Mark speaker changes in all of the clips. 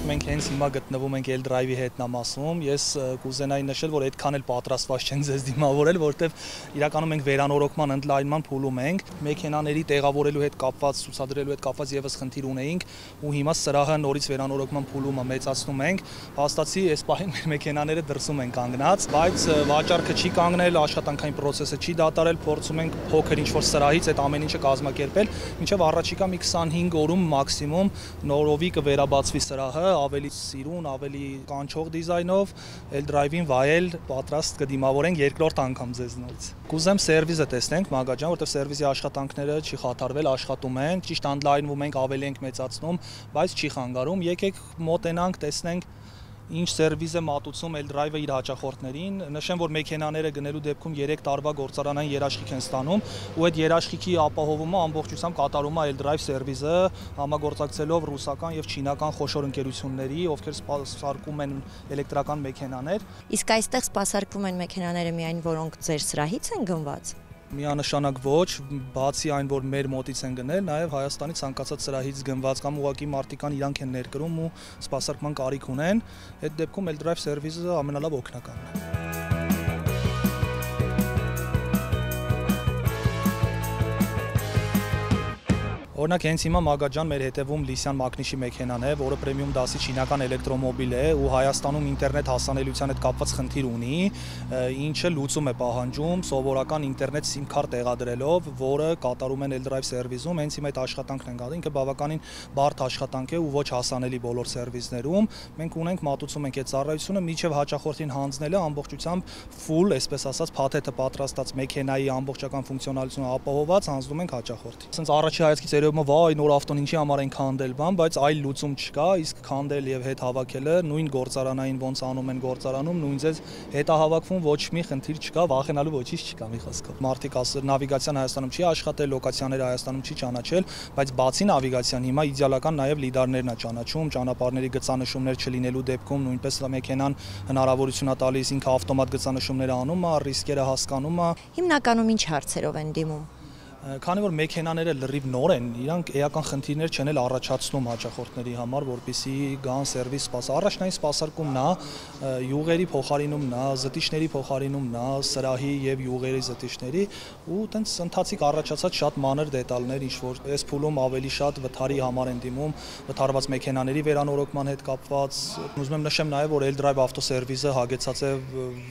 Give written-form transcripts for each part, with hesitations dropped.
Speaker 1: Մենք հենց հիմա գտնվում ենք L-Drive-ի հետնամասում։ Ես կուզենայի նշել, որ այդքան էլ պատրաստված չենք ձեզ դիմավորել, որովհետև իրականում մենք վերանորոգման ընդլայնման փուլում ենք։ Մեքենաների տեղավորելու հետ կապված, ցուցադրելու հետ կապված եւս խնդիր ունեինք, ու հիմա սրահը նորից վերանորոգման փուլում մեծացնում ենք։ Փաստացի այս պահին մեր մեքենաները դրսում են կանգնած, բայց վաճառքը չի կանգնել, աշխատանքային process-ը չի դատարել, փորձում ենք փոքր ինչ-որ սրահից այդ ամեն ինչը կազմակերպել, մինչև առաջիկա մի 25 օրում մաքսիմում նորովի կվերաբացվի սրահը, ավելի սիրուն, ավելի կանչող դիզայնով, L-Drive-ին վայել պատրաստ կդիմավորենք երկրորդ անգամ ձեզ նորից։ Կուզեմ սերվիզը տեսնենք, Մագա ջան, որտեղ սերվիզի աշխատանքները չի խաթարվել, աշխատում են, ճիշտ ընդլայնվում ենք, ավելի ենք մեծացնում, բայց չի խանգարում։ Եկեք մոտենանք, տեսնենք ինչ սերվիզ է մատուցում L-Drive-ը իր հաճախորդներին։ Նշեմ, որ մեքենաները գնելու դեպքում 3 տարվա գործարանային երաշխիք են ստանում, ու այդ երաշխիքի ապահովումը ամբողջությամբ կատարում է L-Drive սերվիզը, համագործակցելով ռուսական եւ չինական խոշոր ընկերությունների, ովքեր սպասարկում են էլեկտրական մեքենաներ։
Speaker 2: Իսկ այստեղ սպասարկվում են մեքենաները միայն, որոնք ձեր սրահից են գնված։
Speaker 1: Միանշանակ ոչ, բացի այն, որ մեր մոտից են գնել, նաև Հայաստանի ցանկացած սրահից գնված կամ ուղղակի մարտիկան իրանք են ներկրում ու սպասարկման կարիք ունեն, այդ դեպքում L-Drive սերվիզը ամենալավ օգնականն է։ Օրինակ հենց հիմա Մագա ջան մեր հետևում լիսյան մակնիշի մեքենան է, որը պրեմիում դասի չինական էլեկտրոմոբիլ է ու Հայաստանում ինտերնետ հասանելիության հետ կապված խնդիր ունի, ինչը լուծում է պահանջում սովորական ինտերնետ SIM card տեղադրելով, որը կատարում են L-Drive սերվիզում, հենց հիմա այդ աշխատանքն են գնում, ինքը բավականին բարդ աշխատանք է ու ոչ հասանելի բոլոր սերվիզներում։ Մենք ունենք մատուցում ենք այդ ծառայությունը, մինչև հաճախորդին հանձնելը ամբողջությամբ full, այսպես ասած, փաթեթը պատրաստած մեքենայի ամբողջական ֆունկցիոնալությունը ապահովված հանձնում ենք հաճախորդին։ Ասենց առաջի հայացքից վայ նոր ավտոն ինչի համար են քանդել բան, բայց այլ լուծում չկա, իսկ քանդել եւ հետ հավաքելը նույն գործարանային ոնց անում են գործարանում, նույն ձեզ հետահավաքվում, ոչ մի խնդիր չկա, վախենալու ոչինչ չկա մի խոսքով։ Մարդիկ ասել նավիգացիան Հայաստանում չի աշխատել, լոկացիաները Հայաստանում չի ճանաչել, բայց բացի նավիգացիան հիմա իդեալական նաեւ լիդարներն է ճանաչում, ճանապարհների գծանշումներ չլինելու դեպքում նույնպես մեքենան հնարավորություն է տալիս ինքը ավտոմատ գծանշումներ անում է, ռիսկերը հասկանում է։
Speaker 2: Հիմնականում ինչ հարցերով են դիմում։
Speaker 1: Քանի որ մեքենաները լրիվ նոր են, իրանք էական խնդիրներ չեն էլ առաջացնում հաճախորդների համար, որպեսզի գան սերվիս սպասարկում։ Առաջնային սպասարկումն է, յուղերի փոխարինումն է, զտիչների փոխարինումն է, սրահի եւ յուղերի զտիչների, ու տենց ընթացիկ առաջացած շատ մանր դետալներ, ինչ որ այս փուլում ավելի շատ վթարի համար են դիմում, վթարված մեքենաների վերանորոգման հետ կապված։ Ուզում եմ նշեմ նաեւ, որ L-Drive ավտոսերվիզը հագեցած է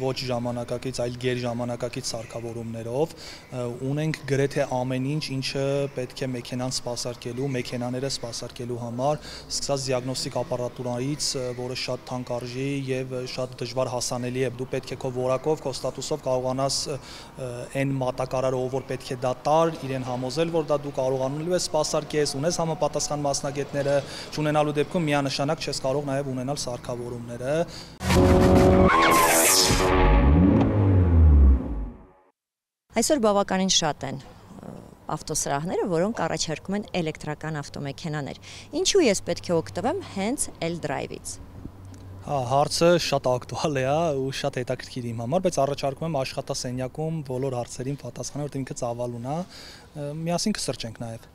Speaker 1: ոչ ժամանակակից, այլ գերժամանակակից սարքավորումներով, ունենք գրեթե ամեն ինչ, ինչը պետք է մեքենան սպասարկելու, մեքենաները սպասարկելու համար, սկսած դիագնոստիկ ապարատուրայից, որը շատ թանկարժի եւ շատ դժվար հասանելի է։ Դու պետք է քո որակով, քո ստատուսով կարողանաս այն մատակարարով, որ պետք է դա տար, իրեն համոզել, որ դա դու կարողանում ես սպասարկես, ունես համապատասխան մասնագետները, չունենալու դեպքում միանշանակ չես կարող նաեւ ունենալ սարքավորումները։
Speaker 2: Այսօր բավականին շատ են ավտոսրահները, որոնք առաջարկում են էլեկտրական ավտոմեքենաներ։ Ինչու ես պետք է օգտվեմ հենց L-Drive-ից։
Speaker 1: Հարցը շատ ակտուալ է ու շատ հետաքրքիր իմ համար, բայց առաջարկում եմ աշխատասենյակում բոլոր հարցերին պատասխանել, որտեղ ինքը ծավալուն է, միասին կսրճենք նաև։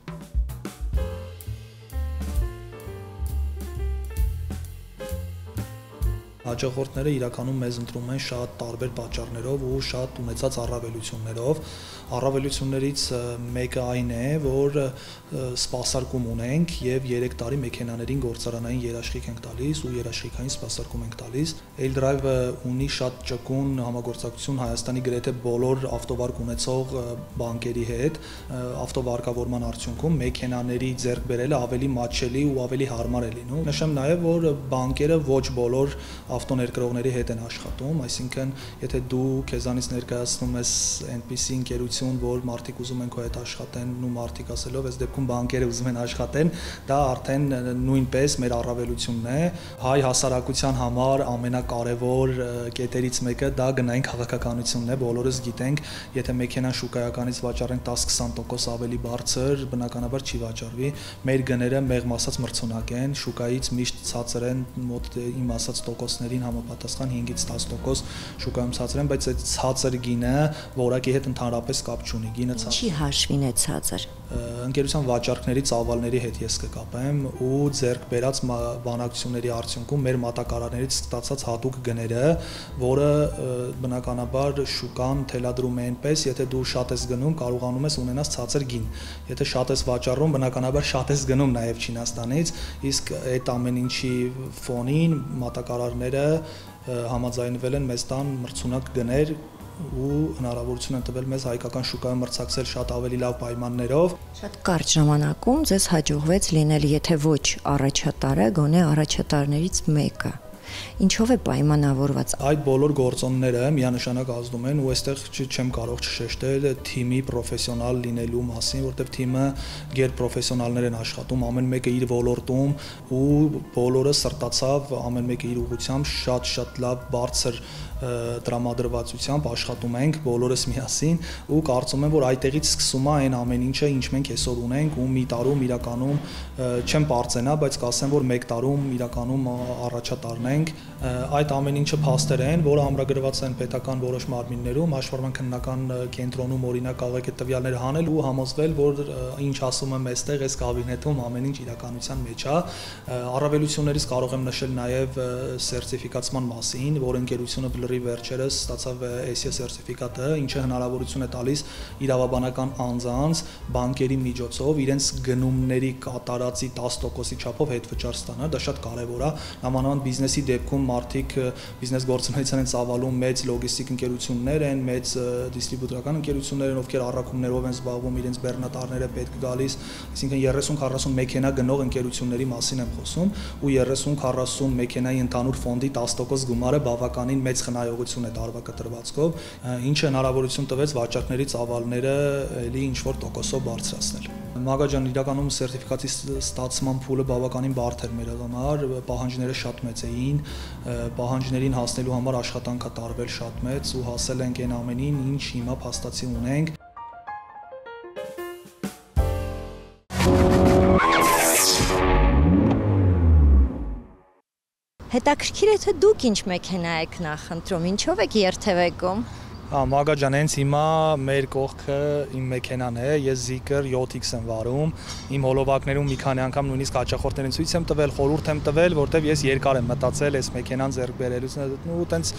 Speaker 1: Հաճախորդները իրականում մեզ ընտրում են շատ տարբեր պատճառներով ու շատ ունեցած առավելություններով։ Առավելություններից մեկը այն է, որ սպասարկում ունենք եւ 3 տարի մեքենաներին գործարանային երաշխիք ենք տալիս ու երաշխիքային սպասարկում ենք տալիս։ L-Drive-ը ունի շատ ճկուն համագործակցություն Հայաստանի գրեթե բոլոր ավտովարկ ունեցող բանկերի հետ։ Ավտովարկավորման արդյունքում մեքենաների ձեռք բերելը ավելի մատչելի ու ավելի հարմար է լինում։ Նշեմ նաեւ, որ բանկերը ոչ բոլոր ավտոներկրողների հետ են աշխատում, այսինքն եթե դու քեզանից ներկայացնում ես այնպիսի ընկերություն, որ մարդիկ ուզում են քո հետ աշխատեն, ու մարդիկ ասելով, այս դեպքում բանկերը ուզում են աշխատեն, դա արդեն նույնպես մեր առավելությունն է։ Հայ հասարակության համար ամենակարևոր կետերից մեկը դա գնային քաղաքականությունն է, բոլորս գիտենք, եթե մեքենան շուկայականից վաճառենք 10-20% ավելի բարձր, բնականաբար չի վաճառվի։ Մեր գները մեղմ ասած մրցունակ են, շուկայից միշտ ցածր են, մոտ իմ ասած տոկոսներ տոկոսներին համապատասխան 5-ից 10% շուկայում ցածր են, բայց այդ ցածր գինը որակի հետ ընդհանրապես կապ չունի։ Գինը ցածր։
Speaker 2: Ինչի հաշվին է ցածր։
Speaker 1: Ընկերության վաճառքների ծավալների հետ ես կկապեմ ու ձեռք բերած բանակցությունների արդյունքում մեր մատակարարներից ստացած հատուկ գները, որը բնականաբար շուկան թելադրում է այնպես, եթե դու շատ ես գնում, կարողանում ես ունենալ ցածր գին։ Եթե շատ ես վաճառում, բնականաբար շատ ես գնում նաև Չինաստանից, իսկ այդ ամեն ինչի ֆոնին մատակարարները համաձայնվել են մեզ տան մրցունակ գներ ու հնարավորություն են տվել մեզ հայկական շուկայում մրցակցել շատ ավելի լավ պայմաններով։
Speaker 2: Շատ կարճ ժամանակում ձեզ հաջողվեց լինել, եթե ոչ առաջատարը, գոնե առաջատարներից մեկը։ Ինչով է պայմանավորված։
Speaker 1: Այդ բոլոր գործոնները միանշանակ ազդում են ու այստեղ չեմ կարող չշեշտել թիմի պրոֆեսիոնալ լինելու մասին, որտեղ թիմը գերպրոֆեսիոնալներ են աշխատում, ամեն մեկը իր ոլորտում ու բոլորը սրտացավ, ամեն մեկը իր ուղղությամբ շատ լավ բարձր տրամադրվածությամբ աշխատում ենք բոլորս միասին ու կարծում եմ, որ այդտեղից սկսում է այն ամեն ինչը, ինչ մենք այսօր ունենք ու մի տարում իրականում չեմ պարծենա, բայց կասեմ, որ մեկ տարում իրականում առաջատարն ենք։ Այդ ամեն ինչը փաստեր են, որը ամրագրված են պետական որոշ մարմիններում, հաշվառման քննական կենտրոնում օրինակ կարող եք տվյալները հանել ու համոզվել, որ ինչ ասում եմ այստեղ այս կաբինետում ամեն ինչ իրականության մեջ է։ Առավելություններից կարող եմ նշել նաև սերտիֆիկացման մասին, որ ընկերությունը բլրի վերջերս ստացավ ACE սերտիֆիկատը, ինչը հնարավորություն է տալիս իրավաբանական անձանց բանկերի միջոցով իրենց գնումների կատարածի 10%-ի չափով հետվճար ստանալ, դա շատ կարևոր է, նամանավանդ բիզնեսի դեպքում մարդիկ բիզնես գործունեության են ծավալում մեծ լոգիստիկ ընկերություններ են, մեծ դիստրիբյուտորական ընկերություններ են, ովքեր առաքումներով են զբաղվում, իրենց բեռնատարները պետք գալիս, այսինքն 30-40 մեքենա գնող ընկերությունների մասին եմ խոսում ու 30-40 մեքենայի ընդհանուր ֆոնդի 10% գումարը բավականին մեծ խնայողություն է տարվա կտրվածքով, ինչը հնարավորություն տվեց վաճառքների ծավալները էլի ինչ-որ տոկոսով բարձրացնել։ Մագա ջան, իրականում սերտիֆիկատի ստացման փուլը բավականին բարդ էր մեր համար, պահանջները շատ մեծ էին, պահանջներին հասնելու համար աշխատանքը տարվել շատ մեծ ու հասել ենք այն ամենին, ինչ հիմա փաստացի ունենք։
Speaker 2: Հետաքրքիր է, թե դուք ինչ մեքենա եք նախընտրում, ինչով եք երթևեկում։
Speaker 1: Մագա ջան, հենց հիմա մեր կողքը իմ մեքենան է, ես Zeekr 7X եմ վարում, իմ հոլովակներում մի քանի անգամ նույնիսկ հաճախորդներին ցույց եմ տվել, խորհուրդ եմ տվել, որտեվ ես երկար եմ մտածել այս մեքենան ձեռք բերելուց ու տենց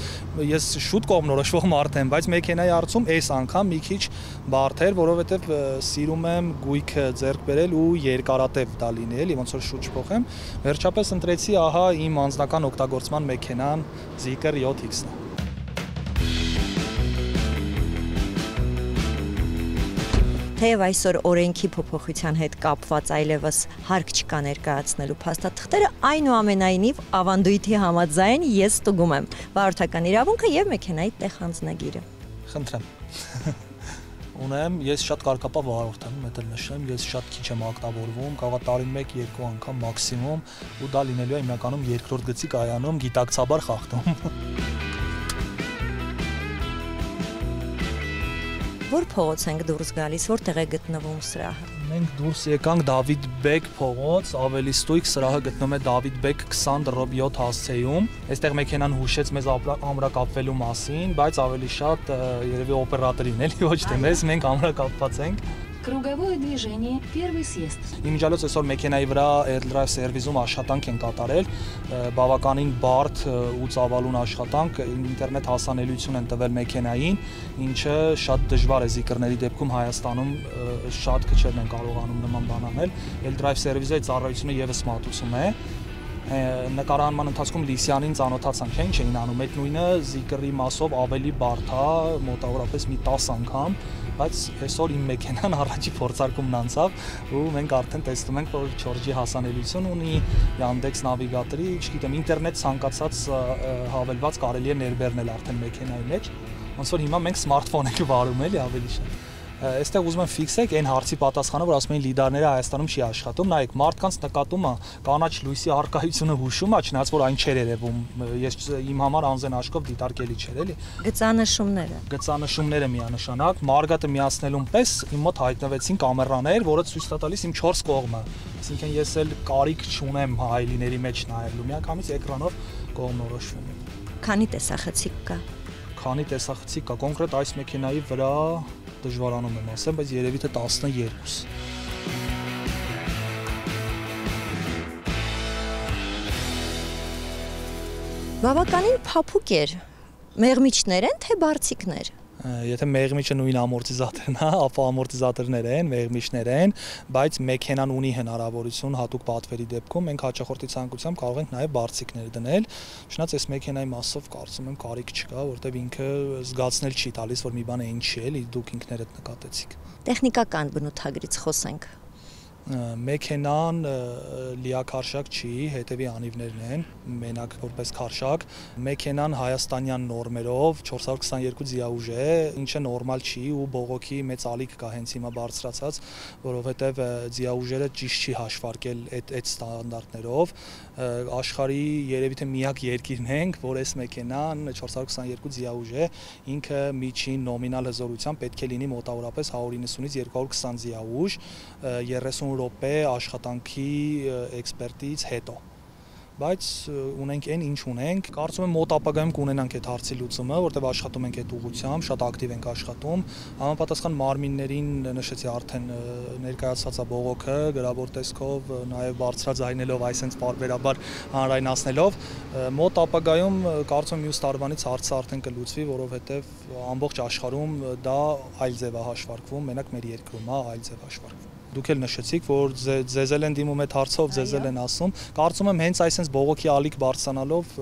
Speaker 1: ես շուտ կողմնորոշվող մարդ եմ, բայց մեքենայի առցում այս անգամ մի քիչ բարդ էր, որովհետև սիրում եմ գույքը ձեռք բերել ու երկարատև դա լինի, էլի ոնց որ շուտ չփոխեմ, վերջապես ընտրեցի, ահա իմ անձնական օգտագործման մեքենան Zeekr 7X-ն է։
Speaker 2: Թեև այսօր օրենքի փոփոխության հետ կապված այլևս հարկ չկա ներկայացնելու փաստաթղթերը, այնուամենայնիվ ավանդույթի համաձայն ես ստուգում եմ վարորդական իրավունքը եւ մեքենայի տեղ անձնագիրը։
Speaker 1: Խնդրեմ։ Ունեմ, ես շատ կարգապահ վարորդ եմ, դա նշեմ, ես շատ քիչ եմ ակտավորվում, կարող է տարին 1-2 անգամ մաքսիմում, ու դա լինելու է հիմնականում երկրորդ գծի կայանում գիտակցաբար խախտում։
Speaker 2: Որ փողոց ենք դուրս գալիս, որտեղ է գտնվում սրահը։
Speaker 1: Մենք դուրս եկանք Դավիթ Բեկ փողոց, ավելի ստույգ սրահը գտնվում է Դավիթ Բեկ 20-7 հասցեում։ Այստեղ մեքենան հուշեց մեզ ամրակապվելու մասին, բայց ավելի շատ երևի օպերատորին էլի, ոչ թե մեզ, մենք ամրակապված ենք։
Speaker 3: Круговое движение, первый съезд։
Speaker 1: Իմիջիալոց այսօր մեքենայի վրա AirDrive սերվիզում աշխատանք են կատարել, բավականին բարդ ու ծավալուն աշխատանք, ինտերնետ հասանելիություն են տվել մեքենային, ինչը շատ դժվար է Zeekr-ների դեպքում Հայաստանում շատ քչերն են կարողանում նման բան անել։ AirDrive սերվիզի ծառայությունը եւս մատուցում է։ Նկարահանման ընթացքում Լիսյանին ծանոթացանք, ինչ էին անում, այդ նույնը Zeekr-ի մասով ավելի բարդ է, մոտավորապես մի 10 անգամ, բայց այսօր իմ մեքենան առաջի փորձարկումն անցավ ու մենք արդեն տեսնում ենք, որ 4G հասանելիություն ունի, Yandex նավիգատորի, չգիտեմ, ինտերնետ ցանկացած հավելված կարելի է ներբեռնել արդեն մեքենայի մեջ, ոնց որ հիմա մենք սմարթֆոն ենք վարում էլի ավելի շատ։ Այստեղ ուզում եմ ֆիքսեք այն հարցի պատասխանը, որ ասում են լիդարները Հայաստանում չի աշխատում, նայեք, մարդկանց նկատումը կանաչ լույսի առկայությունը հուշում է, չնայած որ այն չէր երևում, ես իմ համար անզեն աշկով դիտարկելի չէր, էլի։ Գծանշումները միանշանակ, մարգատը միացնելուն պես իմ մոտ հայտնվեցին կամերաներ, որը ցույց տա տալիս իմ 4 կողմը, Այսինքն ես էլ կարիք չունեմ հայելիների մեջ նայելու, միանգամից էկրանով կողմնորոշվում եմ։
Speaker 2: Քանի տեսախցիկ կա։
Speaker 1: Քանի տեսախցիկ կա, կոնկրետ այս մեքենայի վրա դժվարանում եմ ասեմ, բայց երևի թե 12։
Speaker 2: Բավականին փափուկ էր։ Մեղմիչներ են, թե բարձիկներ։
Speaker 1: Եթե մեղմիչը նույն ամորտիզատորն է, ապա ամորտիզատորներ են, մեղմիչներ են, բայց մեքենան ունի հնարավորություն հատուկ պատվերի դեպքում մենք հաճախորդի ցանկությամբ կարող ենք նաև բարձիկներ դնել։ Շնորհած այս մեքենայի մասով կարծում եմ կարիք չկա, որտեղ ինքը զգացնել չի տալիս, որ մի բան է ինչ չի, էլի դուք ինքներդ նկատեցիք։
Speaker 2: Տեխնիկական բնութագրից խոսենք։
Speaker 1: Մեքենան լիակարշակ չի, հետևի անիվներն են, մենակ որպես քարշակ։ Մեքենան հայաստանյան նորմերով 422 ձիաուժ է, ինչը նորմալ չի ու բողոքի մեծ ալիք կա հենց հիմա բարձրացած, որովհետև ձիաուժերը ճիշտ չի հաշվարկել այդ ստանդարտներով։ Աշխարհի երևի թե միակ երկիրն ենք, որ այս մեքենան 422 ձիաուժ է, ինքը միջին նոմինալ հզորությամբ պետք է լինի մոտավորապես 190-ից 220 ձիաուժ, 30 րոպե աշխատանքի էքսպերտից հետո։ Բայց ունենք այն ինչ ունենք, կարծում եմ մոտ ապագայում կունենանք այդ հարցի լուծումը, որտեղ աշխատում ենք այդ ուղղությամբ, շատ ակտիվ ենք աշխատում։ Համապատասխան մարմիններին նշեցի արդեն ներկայացված է բողոքը, գրավոր տեսքով, նաև բարձրաձայնելով, այսպես պարբերաբար հանրայնացնելով, մոտ ապագայում կարծում եմ մյուս տարվանից հարցը արդեն կլուծվի, որովհետև ամբողջ աշխարհում դա այլ ձև է հաշվարկվում, մենակ մեր երկրում է այլ ձև հաշվարկվում։ Դուք էլ նշեցիք, որ ձեզ էլ են դիմում այդ հարցով, ձեզ էլ են ասում։ Կարծում եմ հենց այսպես բողոքի ալիք բարձրանալով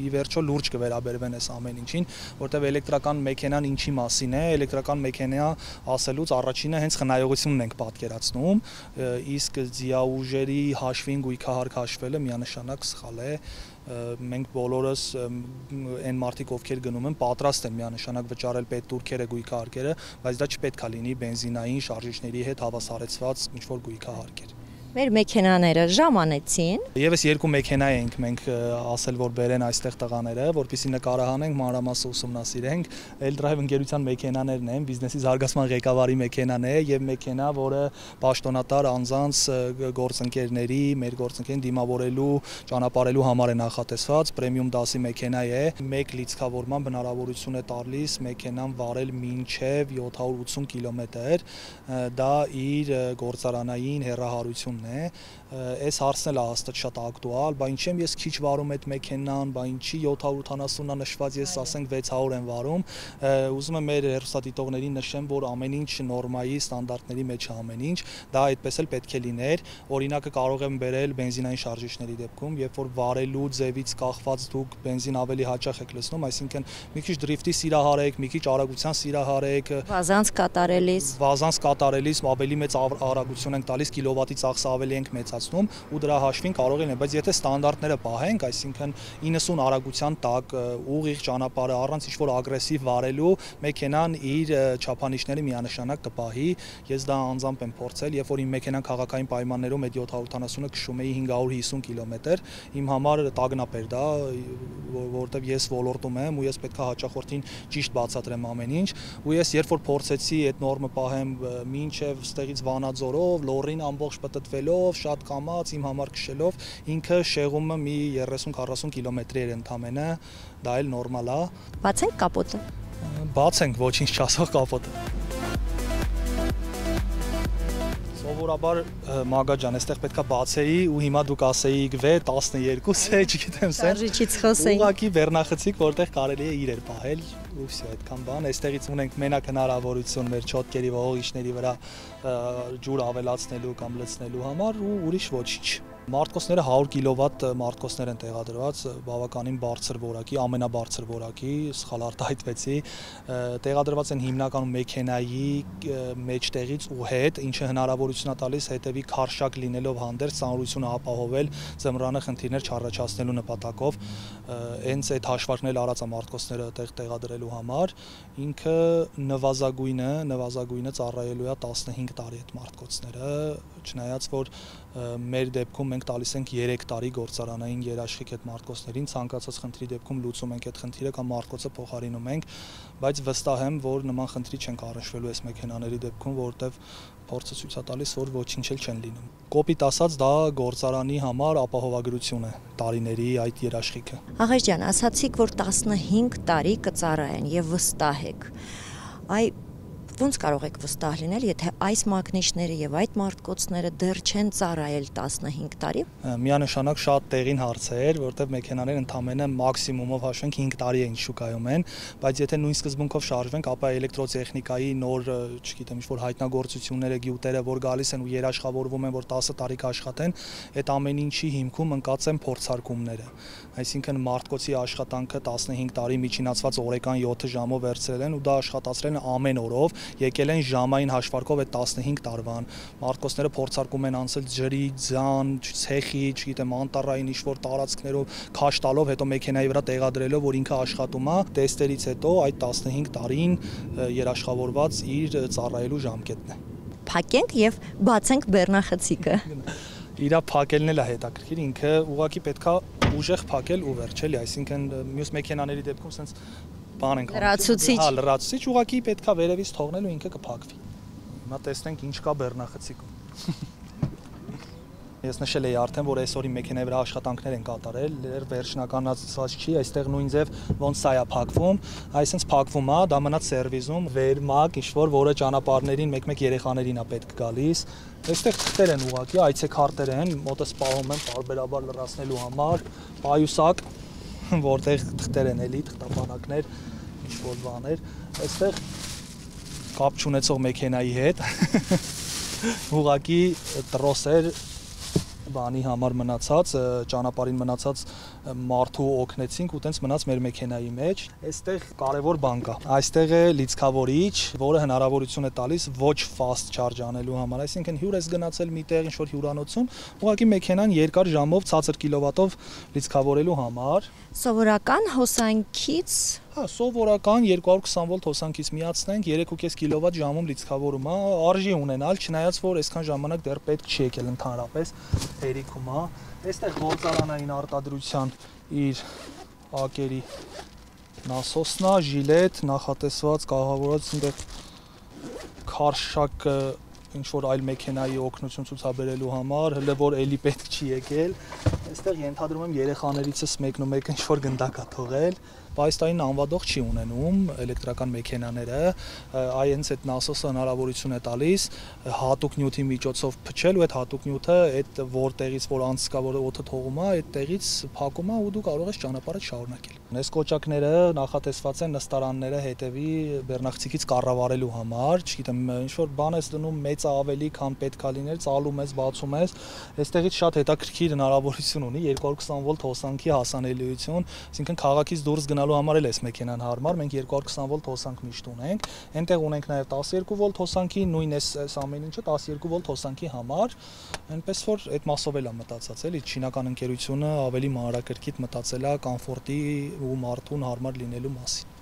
Speaker 1: ի վերջո լուրջ կվերաբերվեն այս ամեն ինչին, որտեղ էլեկտրական մեքենան ինչի մասին է, էլեկտրական մեքենա ասելուց առաջինը հենց խնայողությունն ենք պատկերացնում, իսկ ձիաուժերի հաշվին գույքահարկ հաշվելը միանշանակ սխալ է։ Մենք բոլորս այն մարդիկ, ովքեր գնում են, պատրաստ են միանշանակ վճարել պետտուրքերը, գույքահարկերը, բայց դա չպետք է լինի բենզինային շարժիչների հետ հավասարեցված ինչ-որ գույքահարկեր։
Speaker 2: Մեր մեքենաները ժամանեցին։
Speaker 1: Եվս երկու մեքենա ենք մենք ասել, որ բերեն այստեղ տղաները, որպեսզի նկարահանենք, մանրամասը ուսումնասիրենք։ Eldrive ընկերության մեքենաներն են, բիզնեսի զարգացման ղեկավարի մեքենան է եւ մեքենա, որը պաշտոնատար անձանց գործընկերների, մեր գործընկերին դիմավորելու, ճանապարհելու համար է նախատեսված, պրեմիում դասի մեքենա է։ Մեկ լիցքավորման բնարավորություն է տալիս մեքենան վարել մինչև 780 կիլոմետր։ Դա իր գործարանային հեռահարությունն Այս հարցն էլ է հաստատ շատ ակտուալ, բա ինչի՞ եմ ես քիչ վարում այդ մեքենան, բա ինչի 780-ն նշված, ես ասենք 600 եմ վարում, ուզում եմ մեր հեռուստադիտողներին նշեմ, որ ամեն ինչ նորմայի ստանդարտների մեջ է ամեն ինչ, դա այդպես էլ պետք է լիներ, օրինակը կարող եմ բերել բենզինային շարժիչների դեպքում, երբ որ վարելու ձևից կախված դուք բենզին ավելի հաճախ եք լցնում, այսինքն մի քիչ դրիֆտի սիրահարեք, մի քիչ արագության սիրահարեք, վազանց կատարելիս ավելի մեծ արագություն ենք տալիս, կիլովատի ծախսը ավելի ենք մեծացնում ու դրա հաշվին կարող են, բայց եթե ստանդարտները պահենք, այսինքն 90 արագության տակ ուղիղ ճանապարհը առանց ինչ-որ ագրեսիվ վարելու, մեքենան իր չափանիշները միանշանակ կպահի։ Ես դա անձամբ եմ փորձել, երբ որ իմ մեքենան քաղաքային պայմաններում այդ 770-ը քշում էի 550 կիլոմետր, իմ համար տագնապ էր դա, որովհետև ես ոլորտում եմ ու ես պետք է հաճախորդին ճիշտ բացատրեմ ամեն ինչ, ու ես երբ որ փորձեցի այդ նորմը պահեմ մինչև ստեղից Վանաձորով, լորին ամբողջ պտտվելով, շատ կամած իմ համար քշելով, ինքը շեղումը մի 30-40 կիլոմետրի էր ընդամենը, դա էլ նորմալ է։
Speaker 2: Բացենք կապոտը։
Speaker 1: Բացենք, ոչինչ չասող կապոտը։ Սովորաբար Մագա ջան, այստեղ պետքա բացեի ու հիմա դուք ասեիք 6, 12 է, չգիտեմ,
Speaker 2: շարժիչից խոսեի։
Speaker 1: Ուղղակի վերնախցիկ, որտեղ կարելի է իրեր պահել, ու վсё, այդքան բան։ Այստեղից ունենք մենակ հնարավորություն մեր չոտկերի ողողիչների վրա ջուր ավելացնելու կամ լցնելու համար ու ուրիշ ոչինչ։ Մարտկոցները 100 կիլովատ մարտկոցներ են տեղադրված, բավականին բարձր որակի, ամենաբարձր որակի, սխալ արտահայտվեցի, տեղադրված են հիմնականում մեքենայի մեջտեղից ու հետ, ինչը հնարավորություն է տալիս հետևի քարշակ լինելով հանդերձ ծանրությունը ապահովել ձմռանը խնդիրներ չառաջացնելու նպատակով, հենց այդ հաշվարկն էլ արած է մարտկոցները տեղադրելու համար, ինքը նվազագույնը ծառայելու է 15 տարի այդ մարտկոցները, Չնայած որ մեր դեպքում մենք տալիս ենք 3 տարի գործարանային երաշխիք այդ մարտկոցներին, ցանկացած խնդրի դեպքում լուծում ենք այդ խնդիրը կամ մարտկոցը փոխարինում ենք, բայց վստահ եմ, որ նման խնդրի չենք առնչվելու այս մեքենաների դեպքում, որովհետև փորձը ցույց է տալիս, որ ոչինչ էլ չեն լինում։ Կոպիտ ասած, դա գործարանի համար ապահովագրություն է տարիների այդ երաշխիքը։
Speaker 2: Աղեշ ջան, ասացիք, որ 15 տարի կծառայեն եւ վստահ եք։ Այ ոնց կարող եք վստահ լինել, եթե այս մակնիշները եւ այդ մարտկոցները դեռ չեն ծառայել 15 տարի։
Speaker 1: Միանշանակ շատ տեղին հարց էր, որտեղ մեքենաները ընդամենը մաքսիմումով հաշվենք 5 տարի են շուկայում են, բայց եթե նույն սկզբունքով շարժվենք, ապա էլեկտրոտեխնիկայի նոր, չգիտեմ, ինչ-որ հայտնագործությունները, գյուտերը, որ գալիս են ու երաշխավորվում են, որ 10 տարի կաշխատեն, այդ ամեն ինչի հիմքում ընկած են փորձարկումները։ Այսինքն մարտկոցի աշխատանքը 15 տարի միջինացված օրական 7 ժամով վերցրել են ու դա աշխատացրել են ամեն օրով, եկել են ժամային հաշվարկով այդ 15 տարվան։ Մարտկոցները փորձարկում են անցել ջրի, ձյան, ցեխի, չգիտեմ, անտառային ինչ-որ տարածքներով, քաշ տալով, հետո մեքենայի վրա տեղադրելով, որ ինքը աշխատում է, տեստերից հետո այդ 15 տարին երաշխավորված իր ծառայելու ժամկետն է։
Speaker 2: Փակենք եւ բացենք բեռնախցիկը։
Speaker 1: Իրա փակելն էլ է հետաքրքիր, ինքը ուղղակի պետքա ուժեղ փակել ու վերջ, էլի, այսինքն մյուս մեքենաների դեպքում sense բան ենք
Speaker 2: լրացուցիչ,
Speaker 1: հա, լրացուցիչ, ուղղակի պետքա վերևից թողնել ու ինքը կփակվի։ Հիմա տեսնենք ինչ կա բեռնախցիկում։ Ես նշել էի արդեն, որ այսօրի մեքենայի վրա աշխատանքներ են կատարել, վերջնականացված չի, այստեղ նույն ձև ոնց սա է փակվում, այսինքն փակվում է, դա մնաց սերվիզում, վերմակ, ինչ-որ, որը ճանապարհներին մեկ-մեկ երեխաներին է պետք գալիս։ Այստեղ թղթեր են ուղղակի, այցեքարտեր են, մոտս պահում են պարբերաբար լրացնելու համար, պայուսակ, որտեղ թղթեր են էլի, թղթապանակներ, ինչ-որ բաներ, այստեղ կապ չունեցող մեքենայի հետ, ուղղակի տրոսեր բանի համար մնացած, ճանապարհին մնացած մարդու օգնեցինք ու տենց մնաց մեր մեքենայի մեջ։ Այստեղ կարևոր բան կա։ Այստեղ է լիցքավորիչ, որը հնարավորություն է տալիս ոչ fast charge անելու համար, այսինքն հյուր ես գնացել միտեղ ինչ-որ հյուրանոցում, ուղղակի մեքենան երկար ժամով ցածր կիլովատով լիցքավորելու համար։
Speaker 2: Սովորական հոսանքից
Speaker 1: Հա, սովորական 220 վոլտ հոսանքից միացնենք 3.5 կիլովատ ժամում լիցքավորում է, արժի ունենալ, չնայած որ այսքան ժամանակ դեռ պետք չի եկել ընդհանրապես հերիքում է։ Այստեղ գործարանային արտադրության իր ակերի նասոսն է, ժիլետ, նախատեսված, կահավորած այնտեղ քարշակ ինչ-որ այլ մեքենայի օգնություն ցուցաբերելու համար, հələ որ էլի պետք չի եկել։ Այստեղ ենթադրում եմ երեխաներիցս մեկն ու մեկը ինչ-որ գնդակ է թողել, բայց այն անվադող չի ունենում էլեկտրական մեքենաները, այ հենց այդ նասոսը հնարավորություն է տալիս հատուկ նյութի միջոցով փչել ու այդ հատուկ նյութը այդ որտեղից որ անցք կա, որ օդը թողում է, այդ տեղից փակում է ու դու կարող ես ճանապարհը շարունակել։ Այս կոճակները նախատեսված են նստարանները հետևի բեռնախցիկից կառավարելու համար, չգիտեմ, ինչ-որ բան ես դնում մեծ ավելի, քան պետք է լինել, ծալում ես, բացում ես։ Այստեղից շատ հետաքրքիր հնարավորություն ունի 220 վոլտ հոսանքի հասանելիություն, այսինքն քաղաքից դուրս գնալու համար էլ էս մեքենան հարմար, մենք 220 վոլտ հոսանք միշտ ունենք, այնտեղ ունենք նաև 12 վոլտ հոսանքի, նույն էս ամեն ինչը 12 վոլտ հոսանքի համար, այնպես որ այդ մասով էլ է մտածած, էլի չինական ընկերությունը ավելի մանրակրկիտ մտածել է կոմֆորտի ու մարդուն հարմար լինելու մասին։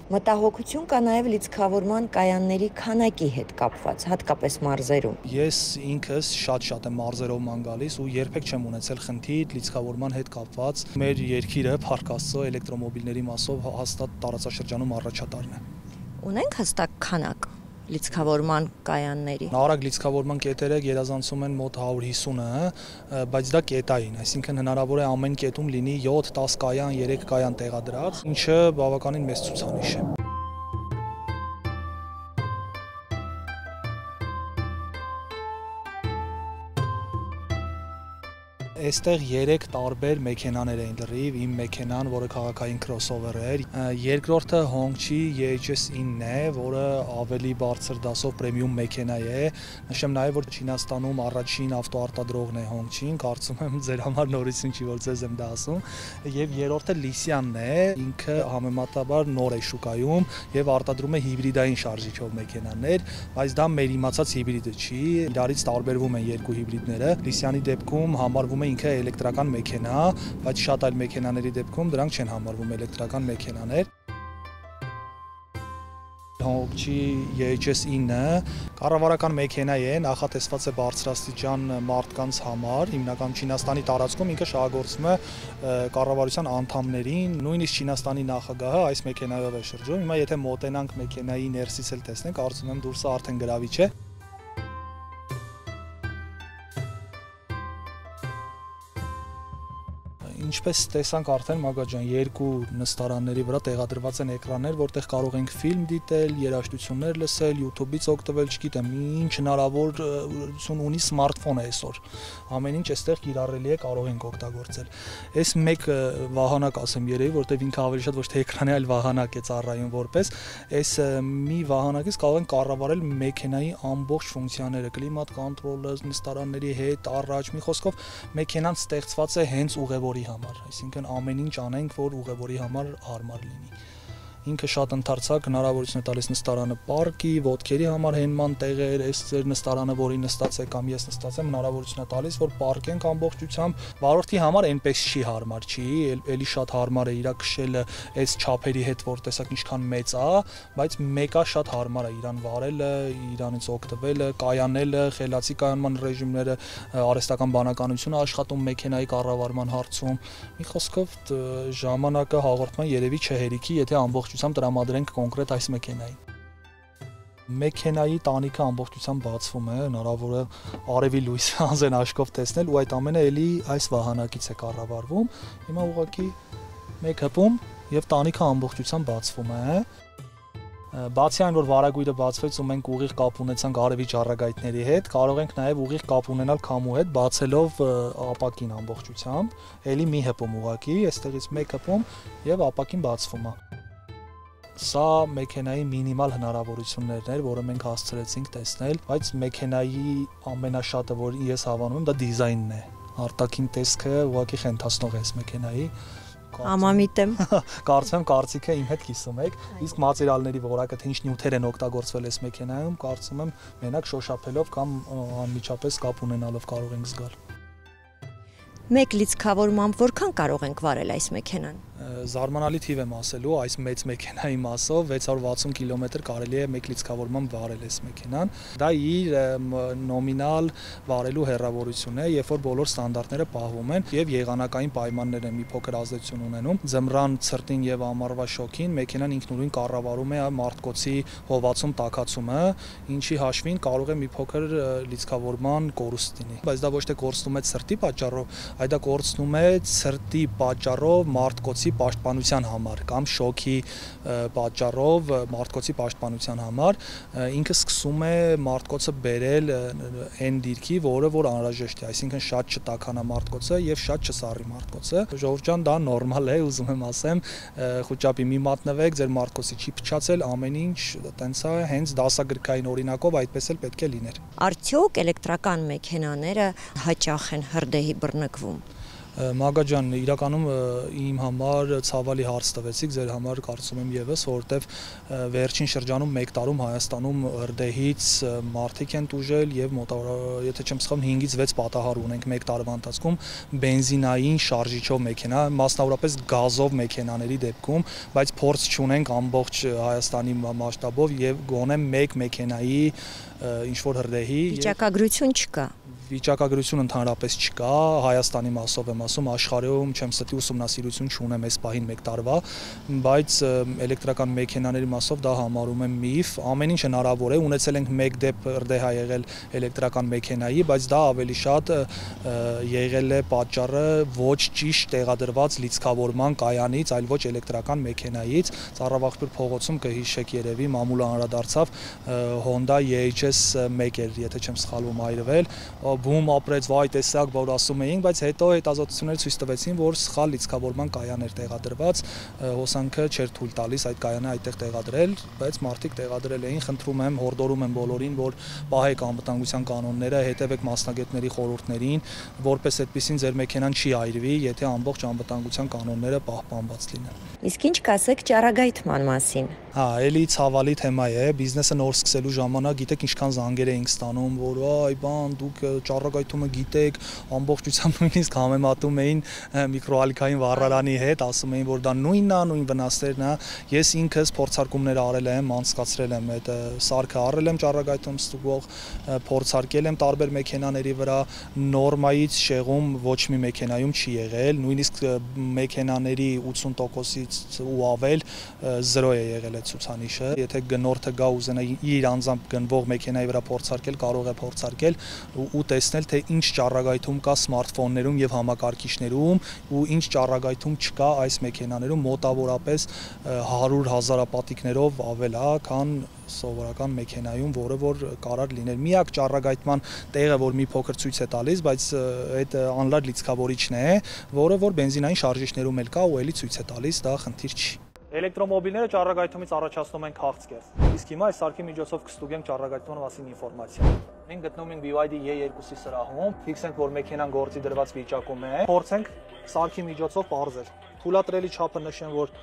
Speaker 2: Մտահոգություն կա նաև լիցքավորման կայանների քանակի հետ կապված, հատկապես մարզերում։
Speaker 1: Ես ինքս շատ եմ մարզերով ման գալիս ու երբեք չեմ ունեցել խնդիր լիցքավորման հետ կապված։ Մեր երկիրը Փառք Աստծո էլեկտրոմոբիլների մասով հաստատ տարածաշրջանում առաջատարն է։
Speaker 2: Ունենք հստակ քանակ լիցքավորման կայանների։
Speaker 1: Արագ լիցքավորման կետերը գերազանցում են մոտ 150-ը, բայց դա կետային, այսինքն հնարավոր է ամեն կետում լինի 7-10 կայան, 3 կայան տեղադրած, ինչը բավականին մեծ ցուցանիշ է։ Այստեղ 3 տարբեր մեքենաներ էին լրիվ, իմ մեքենան, որը քաղաքային crossover էր, երկրորդը Hongqi EHS 9-ն է, որը ավելի բարձր դասով պրեմիում մեքենա է, նշեմ նաև, որ Չինաստանում առաջին ավտոարտադրողն է Hongqi-ն, կարծում եմ ձեր համար նորություն չի, որ ձեզ եմ դա ասում, եւ երրորդը Lysian-ն է, ինքը համեմատաբար նոր է շուկայում եւ արտադրում է հիբրիդային շարժիչով մեքենաներ, բայց դա մեր իմացած հիբրիդը չի, իրարից տարբերվում են երկու հիբրիդները, Lysian-ի դեպքում համարվում է ինքը էլեկտրական մեքենա, բայց շատ այլ մեքենաների դեպքում դրանք չեն համարվում էլեկտրական մեքենաներ։ Hongqi EHS 9-ը կառավարական մեքենա է, նախատեսված է բարձրաստիճան մարդկանց համար, հիմնականում Չինաստանի տարածքում ինքը շահագործվում է կառավարության անդամներին, նույնիսկ Չինաստանի նախագահը այս մեքենայով է շրջում։ Հիմա եթե մոտենանք մեքենայի ներսից էլ տեսնենք, կարծում եմ դուրսը արդեն գրավիչ է։ Ինչպես տեսանք արդեն Մագաջան, երկու նստարանների վրա տեղադրված են էկրաններ, որտեղ կարող ենք ֆիլմ դիտել, երաժշտություններ լսել, YouTube-ից օգտվել, չգիտեմ, ինչ հնարավորություն ունի սմարթֆոնը այսօր։ Ամեն ինչ այստեղ կիրառելի է, կարող ենք օգտագործել։ Այս մեկ վահանակ ասեմ երևի, որտեղ ինքը ավելի շատ ոչ թե էկրան է, այլ վահանակ է ծառայում որպես, այս մի վահանակից կարող ենք կառավարել մեքենայի ամբողջ ֆունկցիաները, կլիմատ կոնտրոլը, նստարանների հետ, առաջ, մի խոսքով մեքենան ստեղծված է հենց ուղևորի համար, այսինքն ամեն ինչ անենք, որ ուղևորի համար հարմար լինի։ Ինքը շատ ընդարձակ հնարավորություն է տալիս նստարանը պարկի, ոտքերի համար հենման տեղեր, այս ձեր նստարանը, որի նստած եք կամ ես նստած եմ, հնարավորություն է տալիս, որ պարկենք ամբողջությամբ։ Վարորդի համար այնպես չի հարմար, չի, էլի շատ հարմար է իրա քշելը այս չափերի հետ, որ տեսակ ինչքան մեծ է, բայց մեկա շատ հարմար է իրան վարելը, իրանից օգտվելը, կայանելը, խելացի կայանման ռեժիմները, արհեստական բանականությունը աշխատում մեքենայի կառավարման հարցում։ Մի խոսքով ժամանակը հաղորդման երևի չհերիքի, եթե ամբողջությամբ տրամադրենք կոնկրետ այս մեքենային։ Մեքենայի տանիքը ամբողջությամբ բացվում է, հնարավոր է արևի լույսը անձեն աշկով տեսնել ու այդ ամենը էլի այս վահանակից է կառավարվում։ Հիմա ուղղակի մեկ հպում եւ տանիքը ամբողջությամբ բացվում է։ Բացի այն, որ վարագույրը բացվեց ու մենք ուղիղ կապ ունեցանք արևի ճառագայթների հետ, կարող ենք նաև ուղիղ կապ ունենալ քամու հետ, բացելով ապակին ամբողջությամբ, էլի մի հպում ուղղակի, այստեղից մեկ հպում եւ ապակին բացվում է։ Սա մեքենայի մինիմալ հնարավորություններն էր, որը մենք հասցրեցինք տեսնել, բայց մեքենայի ամենաշատը, որ ես հավանում եմ, դա դիզայնն է։ Արտաքին տեսքը ուղղակի խենթացնող է այս մեքենայի։
Speaker 2: Համամիտ եմ։
Speaker 1: Կարծում եմ կարծիքը իմ հետ կիսում եք, իսկ մատերիալների որակը թե ինչ նյութեր են օգտագործվել այս մեքենայում, կարծում եմ մենակ շոշափելով կամ անմիջապես կապ ունենալով կարող ենք զգալ։
Speaker 2: Մեկ լիցքավորմամբ որքան կարող ենք վարել այս մեքենան։
Speaker 1: Զարմանալի թիվ եմ ասելու, այս մեծ մեքենայի մասով 660 կիլոմետր կարելի է մեկ լիցքավորմամբ վարել այս մեքենան։ Դա իր նոմինալ վարելու հեռավորությունն է, երբ որ բոլոր ստանդարտները պահվում են եւ եղանակային պայմաններն մի փոքր ազդեցություն ունենում։ Ձմռան ցրտին եւ ամառվա շոքին մեքենան ինքնուրույն կառավարում է մարտկոցի հովացում տաքացումը, ինչի հաշվին կարող է մի փոքր լիցքավորման կորուստ լինի։ Բայց դա ոչ թե կորցնում է ցրտի պատճառով, այլ դա կորցնում է ցրտի պատճառով մարտկոցի պաշտպանության համար կամ շոկի պատճառով մարտկոցի պաշտպանության համար ինքը սկսում է մարտկոցը բերել այն դիրքի, որը որ անհրաժեշտ է, այսինքն շատ չտաքանա մարտկոցը եւ շատ չսառի մարտկոցը։ Ժողովուրդ ջան, դա նորմալ է, ուզում եմ ասեմ, խոճապի մի մատնվեք, ձեր մարտկոցի չի փչացել, ամեն ինչ տենց է, հենց դասագրքային օրինակով այդպես էլ պետք է լիներ։
Speaker 2: Արդյոք էլեկտրական մեքենաները հաճախ են հրդեհի բռնկվում։
Speaker 1: Մագաջան, իրականում իմ համար ցավալի հարց տվեցիք, ձեր համար կարծում եմ եւս, որովհետեւ վերջին շրջանում 1 տարում Հայաստանում հրդեհից մարդիկ են տուժել եւ եթե չեմ սխալվում 5-ից 6 պատահար ունենք 1 տարվա ընթացքում բենզինային շարժիչով մեքենա, մասնավորապես գազով մեքենաների դեպքում, բայց փորձ չունենք ամբողջ Հայաստանի մասշտաբով եւ գոնե 1 մեքենայի ինչ որ հրդեհի
Speaker 2: վիճակագրություն չկա։
Speaker 1: Վիճակագրություն ընդհանրապես չկա, Հայաստանի մասով եմ ասում, աշխարհում չեմ ստի ուսումնասիրություն չունեմ այս պահին 1 տարվա, բայց էլեկտրական մեքենաների մասով դա համարում եմ միֆ, ամեն ինչ հնարավոր է, ունեցել ենք 1 դեպք հրդեհ եղել էլեկտրական մեքենայի, բայց դա ավելի շատ եղել է պատճառը ոչ ճիշտ տեղադրված լիցքավորման կայանից, այլ ոչ էլեկտրական մեքենայից, Ծառավաղբյուր փողոցում կհիշեք երևի մամուլը անդրադարձավ Honda EHS 1 էր, եթե չեմ սխալվում այրվել, բում ապրեց, վայ տեսակ, որ ասում էինք, բայց հետո հետազոտությունները ցույց տվեցին, որ սխալ լիցքավորման կայան էր տեղադրված, հոսանքը չէր թույլ տալիս այդ կայանը այդտեղ տեղադրել, բայց մարդիկ տեղադրել էին, խնդրում եմ, հորդորում եմ բոլորին, որ պահեք անվտանգության կանոնները, հետևեք մասնագետների խորհուրդներին, որպես այդպեսին ձեր մեքենան չի այրվի, եթե ամբողջ անվտանգության կանոնները պահպանված լինեն։
Speaker 2: Իսկ ինչ կասեք ճառագայթման մասին։
Speaker 1: Հա, էլի ցավալի թեմա է, բիզնեսը նոր սկսելու ժամանակ գիտեք ինչքան զանգեր էինք ստանում, որ այ բան դուք ճառագայթումը գիտեք, ամբողջությամբ նույնիսկ համեմատում էին միկրոալիքային վառարանի հետ, ասում էին, որ դա նույնն է, նույն վնասներն է։ Ես ինքս փորձարկումներ արել եմ, անցկացրել եմ այդ սարքը, առել եմ ճառագայթում ստուգող, փորձարկել եմ տարբեր մեքենաների վրա, նորմայից շեղում ոչ մի մեքենայում չի եղել, նույնիսկ մեքենաների 80%-ից ու ավել 0 է եղել այդ ցուցանիշը։ Եթե գնորդը գա ուզենա իր անձամբ գնվող մեքենայի վրա փորձարկել, կարող է փորձարկել ու տեսնել, թե ինչ ճառագայթում կա սմարթֆոններում եւ համակարգիչներում ու ինչ ճառագայթում չկա այս մեքենաներում, մոտավորապես 100 հազարապատիկներով ավել է, քան սովորական մեքենայում, որը որ կարար լինել։ Միակ ճառագայթման տեղը, որ մի փոքր ցույց է տալիս, բայց այդ անլար լիցքավորիչն է, որը որ բենզինային շարժիչներում էլ կա ու էլի ցույց է տալիս, դա խնդիր չի։ Էլեկտրոմոբիլները ճառագայթումից առաջացնում են քաղցկեր։ Իսկ հիմա այս սարքի միջոցով կստուգենք ճառագայթման մասին ինֆորմացիա։ Մենք գտնվում ենք BYD E2-ի սրահում, ֆիքսենք, որ մեքենան գործի դրված վիճակում է։ Փորձենք սարքի միջոցով բարձել։ Թույլատրելի չափը նշեմ, որ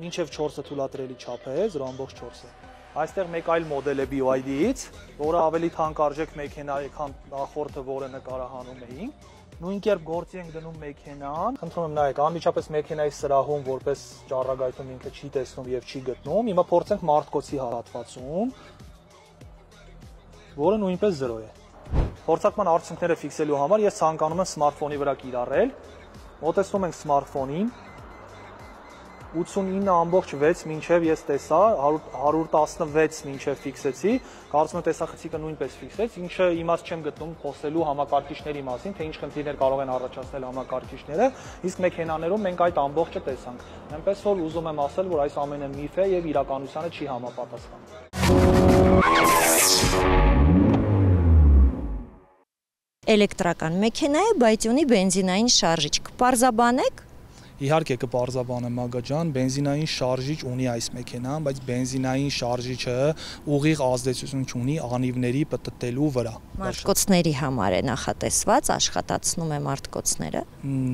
Speaker 1: մինչև 4-ը թույլատրելի չափ է, 0.4-ը։ Այստեղ մեկ այլ մոդել է BYD-ից, որը ավելի թանկարժեք մեքենա է, քան նախորդը, որը նկարահանում էինք։ Նույն կերպ գործի ենք դնում մեքենան։ Խնդրում եմ նայեք, անմիջապես մեքենայի սրահում որպես ճառագայթում ինքը չի տեսնում եւ չի գտնում։ Հիմա փորձենք մարտկոցի հատվածում, որը նույնպես 0 է։ Փորձարկման արդյունքները ֆիքսելու համար ես ցանկանում եմ սմարթֆոնի վրա կիրառել։ Մոտեցնում ենք սմարթֆոնին։ 89.6 մինչև ես տեսա, 116 մինչև ֆիքսեցի, կարծում եմ տեսախցիկը նույնպես ֆիքսեց, ինչը իմաստ չեմ գտնում խոսելու համակարգիչների մասին, թե ինչ խնդիրներ կարող են առաջացնել համակարգիչները, իսկ մեքենաներում մենք այդ ամբողջը տեսանք։ Այնպես որ ուզում եմ ասել, որ այս ամենը միֆ է եւ իրականությանը չի համապատասխանում։
Speaker 2: Էլեկտրական մեքենա է, բայց ունի բենզինային շարժիչ։ Կպարզաբանեք։
Speaker 1: Իհարկե կպարզաբանեմ Մագա ջան, բենզինային շարժիչ ունի այս մեքենան, բայց բենզինային շարժիչը ուղիղ ազդեցություն չունի անիվների պտտելու վրա։
Speaker 2: Մարտկոցների համար է նախատեսված, աշխատացնում է մարտկոցները։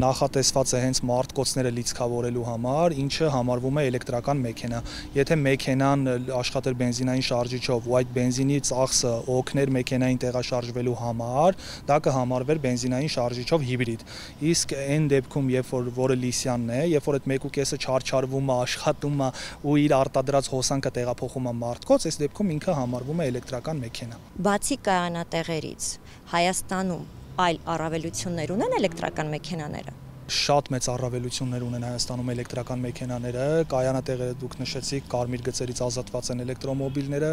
Speaker 1: Նախատեսված է հենց մարտկոցները լիցքավորելու համար, ինչը համարվում է էլեկտրական մեքենա։ Եթե մեքենան աշխատեր բենզինային շարժիչով ու այդ բենզինի ծախսը օգներ մեքենային տեղաշարժվելու համար, դա կհամարվեր բենզինային շարժիչով հիբրիդ։ Իսկ այն դեպքում, երբ որ լիթիան երբ որ այդ 1.5-ը չարչարվում է, աշխատում է ու իր արտադրած հոսանքը տեղափոխում է մարտկոց, այս դեպքում ինքը համարվում է էլեկտրական մեքենա։
Speaker 2: Բացի կայանատեղերից, Հայաստանում այլ առավելություններ ունեն էլեկտրական մեքենաները։
Speaker 1: Շատ մեծ առավելություններ ունեն Հայաստանում էլեկտրական մեքենաները, կայանատեղերը դուք նշեցիք, կարմիր գծերից ազատված են էլեկտրոմոբիլները,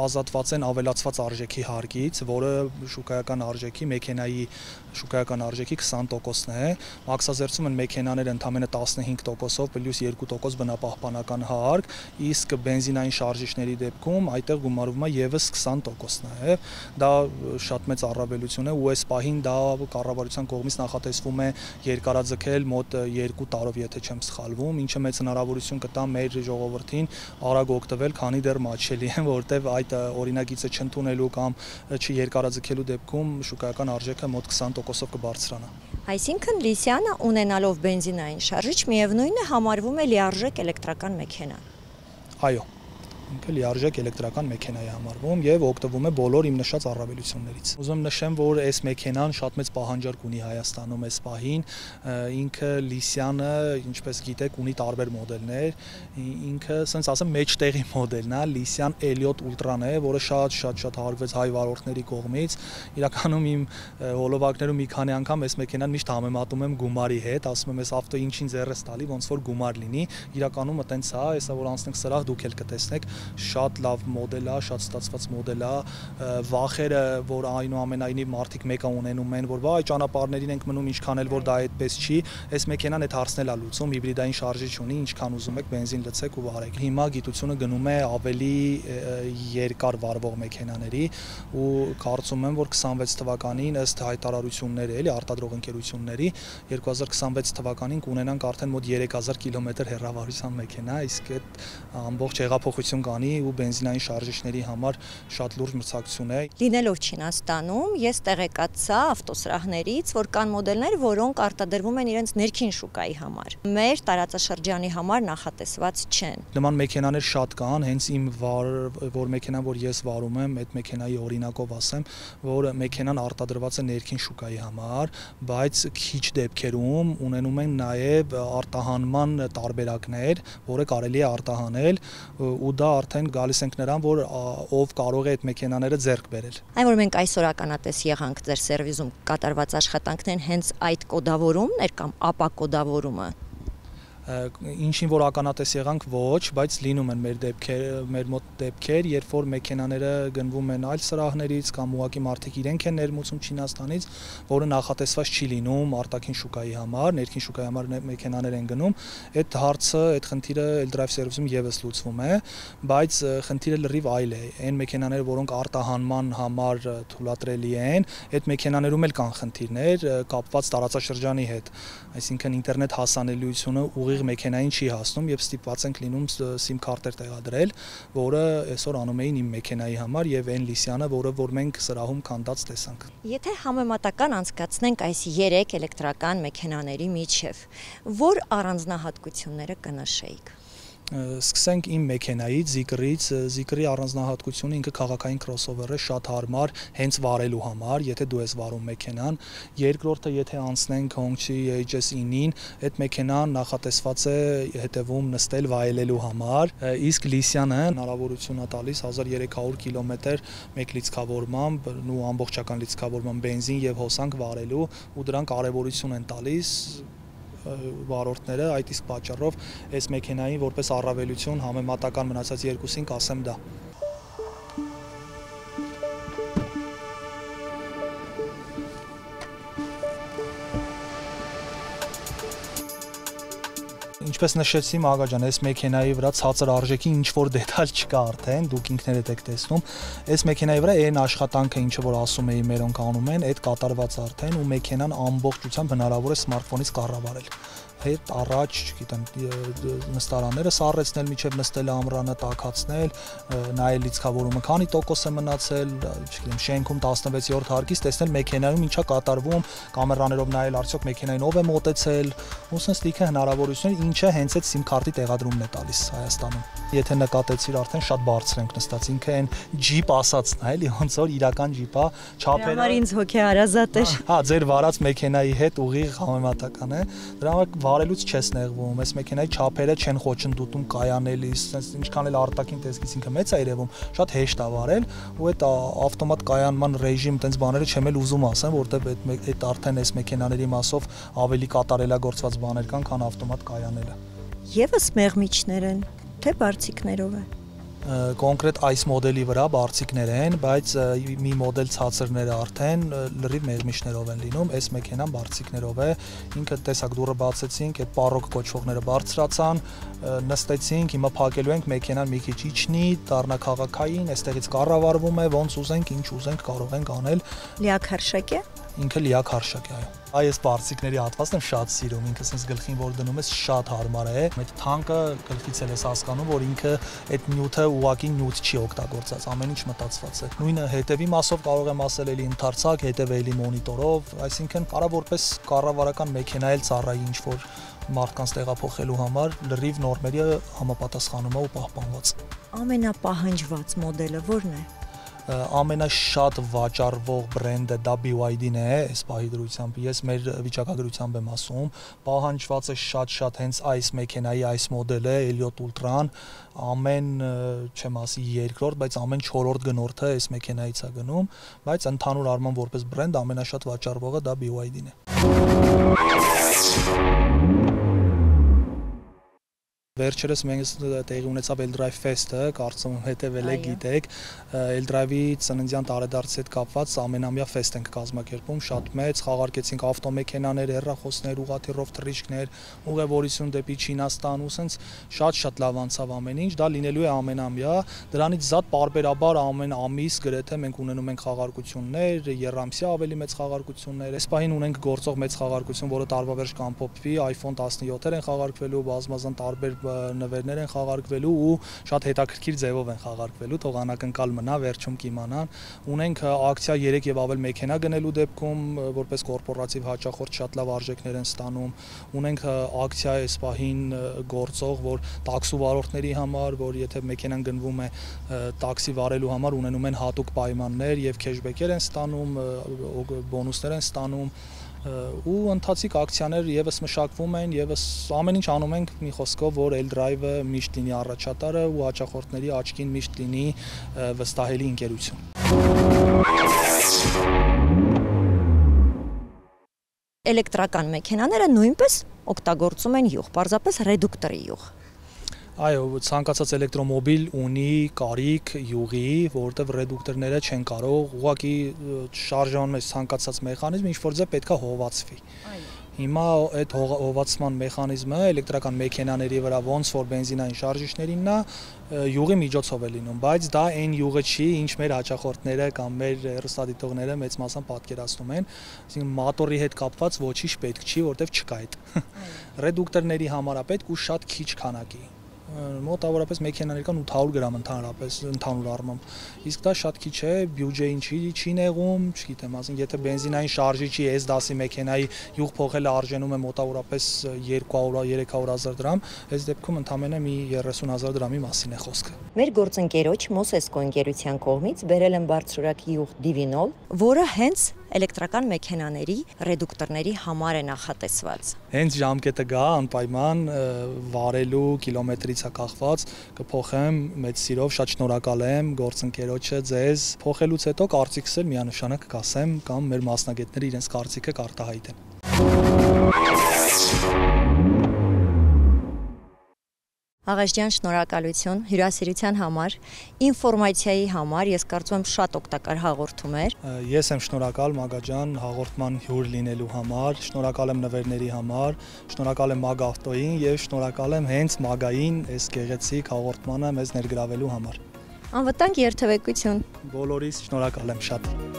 Speaker 1: ազատված են ավելացված արժեքի հարկից, որը շուկայական արժեքի, մեքենայի շուկայական արժեքի 20%-ն է, մաքսազերծում են մեքենաները ընդամենը 15%-ով պլյուս 2% բնապահպանական հարկ, իսկ բենզինային շարժիչների դեպքում այդտեղ գումարվում է եւս 20%-ն է, դա շատ մեծ առավելություն է ու այս պահին դա կառավարության կողմից նախատեսվում է երկարաձգել մոտ 2 տարով, եթե չեմ սխալվում, ինչը մեծ հնարավորություն կտա մեր ժողովրդին արագ օգտվել, քանի դեռ մատչելի են, որտեղ այդ օրինագիծը չընդունելու կամ չերկարաձգելու դեպքում շուկայական արժեքը մոտ 20%-ով կբարձրանա։
Speaker 2: Այսինքն լիթիանը ունենալով բենզինային շարժիչ միևնույն է համարվում է լիարժեք էլեկտրական մեքենա։
Speaker 1: Այո, ինքը լիարժեք էլեկտրական մեքենա է համարվում եւ օգտվում է բոլոր իմ նշած առավելություններից։ Ուզում եմ նշեմ, որ այս մեքենան շատ մեծ պահանջարկ ունի Հայաստանում այս պահին, ինքը լիթիանը, ինչպես գիտեք, ունի տարբեր մոդելներ, ինքը, ասենց ասեմ, մեջտեղի մոդելն է, լիթիան Elliot Ultra-ն է, որը շատ հարվեց հայ վարորդների կողմից։ Իրականում իմ հոլովակներում մի քանի անգամ այս մեքենան միշտ համեմատում եմ գումարի հետ, ասում եմ, այս ավտո ինչին ձեռս տալի, ոնց որ գումար լինի։ Իրականում այտենց է, հեսա որ անցնենք սրահ, դուք էլ կտեսնեք, շատ լավ մոդել է, շատ ստացված մոդել է, վախերը, որ այնուամենայնիվ մարդիկ մեկը ունենում են, որ վայ ճանապարհներին ենք մնում, ինչքան էլ որ դա այդպես չի, այս մեքենան այդ հարցն էլ է լուծում, հիբրիդային շարժիչ ունի, ինչքան ուզում եք բենզին լցեք ու վարեք։ Հիմա գիտությունը գնում է ավելի երկար վարվող մեքենաների ու կարծում եմ, որ 26 թվականին ըստ հայտարարությունների, էլի արտադրող ընկերությունների 2026 թվականին կունենանք արդեն մոտ 3000 կիլոմետր հեռավորության մեքենա, իսկ այդ ամբողջ հեղափոխություն բենզինաբանի ու բենզինային շարժիչների համար շատ լուրջ մրցակցություն է։
Speaker 2: Լինելով Չինաստանում, ես տեղեկացա ավտոսրահներից, որ կան մոդելներ, որոնք արտադրվում են իրենց ներքին շուկայի համար։ Մեր տարածաշրջանի համար նախատեսված չեն։
Speaker 1: Նման մեքենաներ շատ կան, հենց իմ որ մեքենան, որ ես վարում եմ, այդ մեքենայի օրինակով ասեմ, որ մեքենան արտադրված է ներքին շուկայի համար, բայց քիչ դեպքերում ունենում են նաև արտահանման տարբերակներ, որը կարելի է արտահանել ու դա արդեն գալիս ենք նրան, որ ով կարող է այդ մեքենաները ձեռք բերել։
Speaker 2: Այն որ մենք այսօր ականատես եղանք ձեր սերվիզում կատարված աշխատանքներն հենց այդ կոդավորումն էր կամ ապա կոդավորումը։
Speaker 1: Ինչին որ ականատես եղանք ոչ, բայց լինում են մեր մոտ դեպքեր, երբ որ մեքենաները գնվում են այլ սրահներից կամ ուղղակի մարդիկ իրենք են ներմուծում Չինաստանից, որը նախատեսված չի լինում արտաքին շուկայի համար, ներքին շուկայի համար մեքենաներ են գնում, այդ հարցը, այդ խնդիրը L-Drive Service-ում եւս լուծվում է, բայց խնդիրը լրիվ այլ է։ Այն մեքենաները, որոնք արտահանման համար թույլատրելի են, այդ մեքենաներում էլ կան խնդիրներ կապված տարածաշրջանի հետ, այսինքն ինտերնետ հասանելիությունը ուղիղ մեքենային չի հասնում եւ ստիպված ենք լինում SIM քարտեր տեղադրել, որը այսօր անում էին իմ մեքենայի համար եւ այն լիսյանը, որ մենք սրահում քանդած տեսանք։
Speaker 2: Եթե համեմատական անցկացնենք այս 3 էլեկտրական մեքենաների միջև, որ առանձնահատկությունները կնշեիք։
Speaker 1: Սկսենք իմ մեքենայից, Zikr-ի առանձնահատկությունը ինքը քաղաքային crossover է, շատ հարմար հենց վարելու համար, եթե դու ես վարում մեքենան։ Երկրորդը, եթե անցնենք Hongqi HS9-ին, այդ մեքենան նախատեսված է հետևում նստել վայելելու համար, իսկ լիսյանը հնարավորություն է տալիս 1300 կիլոմետր մեկ լիցքավորմամբ ու ամբողջական լիցքավորմամբ բենզին եւ հոսանք վարելու ու դրան կարեւորություն են տալիս վարորդները, այդ իսկ պատճառով այս մեքենային որպես առավելություն համեմատական մնացած երկուսին կասեմ դա։ Ինչպես նշեցի Մագա ջան, այս մեքենայի վրա ցածր արժեքի ինչ որ դետալ չկա արդեն, դուք ինքներդ եք տեսնում։ Այս մեքենայի վրա այն աշխատանքը, ինչը որ ասում էի մերոնք անում են, այդ կատարված արդեն ու մեքենան ամբողջությամբ հնարավոր է սմարթֆոնից կառավարել։ Հետ առաջ, չգիտեմ, նստարանները սառեցնել, միջև նստելը ամռանը տաքացնել, նայել լիցքավորումը քանի տոկոս է մնացել, չգիտեմ, շենքում 16-րդ հարկից տեսնել մեքենայում ինչա կատարվում, կամերաներով նայել արդյոք մեքենային ով է մոտեցել, ու sense լիքը հնարավորություններ, ինչը հենց այդ SIM քարտի տեղադրումն է տալիս Հայաստանում։ Եթե նկատեցիր, արդեն շատ բարձր ենք նստած, ինքը այն ջիպ ասածն է, էլի, ոնց որ իրական ջիպ է, չափերը։
Speaker 2: Համար ինձ հոգեհարազատ էր։
Speaker 1: Հա, ձեր վարած մեքենայի հետ ուղիղ համեմատական է։ Դրա համար վարելուց չես նեղվում, այս մեքենայի չափերը չեն խոչընդոտում կայանելիս, ինչքան էլ արտաքին տեսքից ինքը մեծ է երևում, շատ հեշտ է վարել, ու այդ ավտոմատ կայանման ռեժիմ տենց բաները չեմ էլ ուզում ասեմ, որտեղ այդ արդեն այս մեքենաների մասով ավելի կատարելագործված բաներ կան, քան ավտոմատ կայանելը։
Speaker 2: Եվս մեղմիչներ են, թե բարձիկներով է։
Speaker 1: Կոնկրետ այս մոդելի վրա բարձիկներ են, բայց մի մոդել ցածրները արդեն լրիվ մեղմիչներով են լինում, այս մեքենան բարձիկներով է, ինքը տեսակ դուռը բացեցինք, այդ պարոկ կոչվողները բարձրացան, նստեցինք, հիմա փակելու ենք, մեքենան մի քիչ իջնի, դառնա քաղաքային, այստեղից կառավարվում է, ոնց ուզենք, ինչ ուզենք կարող ենք անել։
Speaker 2: Լիակարշակ է։
Speaker 1: Ինքը լիակարշակ է, այո։ Այս բարձիկների հատվածն եմ շատ սիրում, ինքը sense գլխին որ դնում ես շատ հարմար է։ Այդ թանկը գլխից էլ ես հասկանում, որ ինքը այդ նյութը ուղակի նյութ չի օգտագործած, ամեն ինչ մտածված է։ Նույնը հետևի մասով կարող եմ ասել էլի ընդարձակ, հետևը էլի մոնիտորով, այսինքն կարա որպես կառավարական մեքենա էլ ծառայի ինչ որ մարդկանց տեղափոխելու համար լրիվ նորմերի համապատասխանում է ու պահպանված։
Speaker 2: Ամենապահանջված մոդելը ո՞րն է։
Speaker 1: Ամենաշատ վաճառվող բրենդը դա BYD-ն է, այս պահի դրությամբ ես մեր վիճակագրությամբ եմ ասում, պահանջված է շատ հենց այս մեքենայի այս մոդելը Elliot Ultra-ն, ամեն չեմ ասի երկրորդ, բայց ամեն 4-րդ գնորդը այս մեքենայից է գնում, բայց ընդհանուր առմամբ որպես բրենդ ամենաշատ վաճառվողը դա BYD-ն է։ Վերջերս մենք տեղի ունեցավ L-Drive Fest-ը, կարծում եմ հետևել եք, գիտեք, L-Drive-ի ծննդյան տարեդարձի հետ կապված ամենամյա ֆեստ ենք կազմակերպում, շատ մեծ, խաղարկեցինք ավտոմեքենաներ, հեռախոսներ, ուղղաթիռով թռիչքներ, ուղևորություն դեպի Չինաստան, ու սենց շատ լավ անցավ ամեն ինչ, դա լինելու է ամենամյա, դրանից զատ պարբերաբար ամեն ամիս գրեթե մենք ունենում ենք խաղարկություններ, եռամսյա ավելի մեծ խաղարկություններ, այս պահին ունենք գործող մեծ խաղարկություն, որը տարվա վերջ կամփոփվի, iPhone 17-եր են խաղարկվելու, բազմազան տարբեր նվերներ են խաղարկվելու ու շատ հետաքրքիր ձևով են խաղարկվելու, թող անակնկալ մնա, վերջում կիմանան։ Ունենք ակցիա 3 եւ ավել մեքենա գնելու դեպքում որպես կորպորատիվ հաճախորդ շատ լավ արժեքներ են ստանում։ Ունենք ակցիա այս պահին գործող, որ տաքսու վարորդների համար, որ եթե մեքենան գնվում է տաքսի վարելու համար ունենում են հատուկ պայմաններ եւ քեշբեքեր են ստանում, բոնուսներ են ստանում ու ընթացիկ ակցիաներ եւս մշակվում են, եւս ամեն ինչ անում ենք մի խոսքով, որ L-Drive-ը միշտ լինի առաջատարը ու հաճախորդների աչքին միշտ լինի վստահելի ընկերություն։
Speaker 2: Էլեկտրական մեքենաները նույնպես օգտագործում են յուղ, պարզապես ռեդուկտորի յուղ։
Speaker 1: Այո, ցանկացած էլեկտրոմոբիլ ունի կարիք յուղի, որովհետև ռեդուկտորները չեն կարող, ուղղակի շարժանում է ցանկացած մեխանիզմ, ինչ որ ձե պետքա հովացվի։ Հիմա այդ հովացման մեխանիզմը էլեկտրական մեքենաների վրա ոնց որ բենզինային շարժիչներինն է յուղի միջոցով է լինում, բայց դա այն յուղը չի, ինչ մեր հաճախորդները կամ մեր հեռուստադիտողները մեծ մասամբ պատկերացնում են, այսինքն մոտորի հետ կապված ոչինչ պետք չի, որտեվ չկա այդ։ Ռեդուկտորների համար է պետք ու շատ քիչ քանակի։ Մոտավորապես մեքենաներ կան 800 գրամ ընդհանրապես ընդհանուր առմամբ։ Իսկ դա շատ քիչ է, բյուջեին չի նեղում, չգիտեմ, ասենք եթե բենզինային շարժիչի S դասի մեքենայի յուղ փոխելը արժենում է մոտավորապես 200-300 դրամ, այս դեպքում ընդամենը մի 30,000 դրամի մասին է խոսքը։
Speaker 2: Մեր գործընկերոջ Մոսեսկո ընկերության կողմից բերել են բարձրորակ յուղ Divinol, որը հենց էլեկտրական մեքենաների ռեդուկտորների համար է նախատեսված։
Speaker 1: Հենց ժամկետը գա անպայման վարելու կիլոմետրից է կախված, կփոխեմ մեծ սիրով, շատ շնորհակալ եմ գործընկերոջը ձեզ։ Փոխելուց հետո կարծիքս էլ միանշանակ կասեմ կամ մեր մասնագետները իրենց կարծիքը կարտահայտեն։
Speaker 2: Աղաշ ջան, շնորհակալություն հյուրասիրության համար, ինֆորմացիայի համար, ես կարծում եմ շատ օգտակար հաղորդում էր։
Speaker 1: Ես եմ շնորհակալ Մագա ջան հաղորդման հյուր լինելու համար, շնորհակալ եմ նվերների համար, շնորհակալ եմ Մագա ավտոյին եւ շնորհակալ եմ հենց Մագային այս գեղեցիկ հաղորդմանը մեզ ներգրավելու համար։
Speaker 2: Անվտանգ երթևեկություն։
Speaker 1: Բոլորիս շնորհակալ եմ շատ։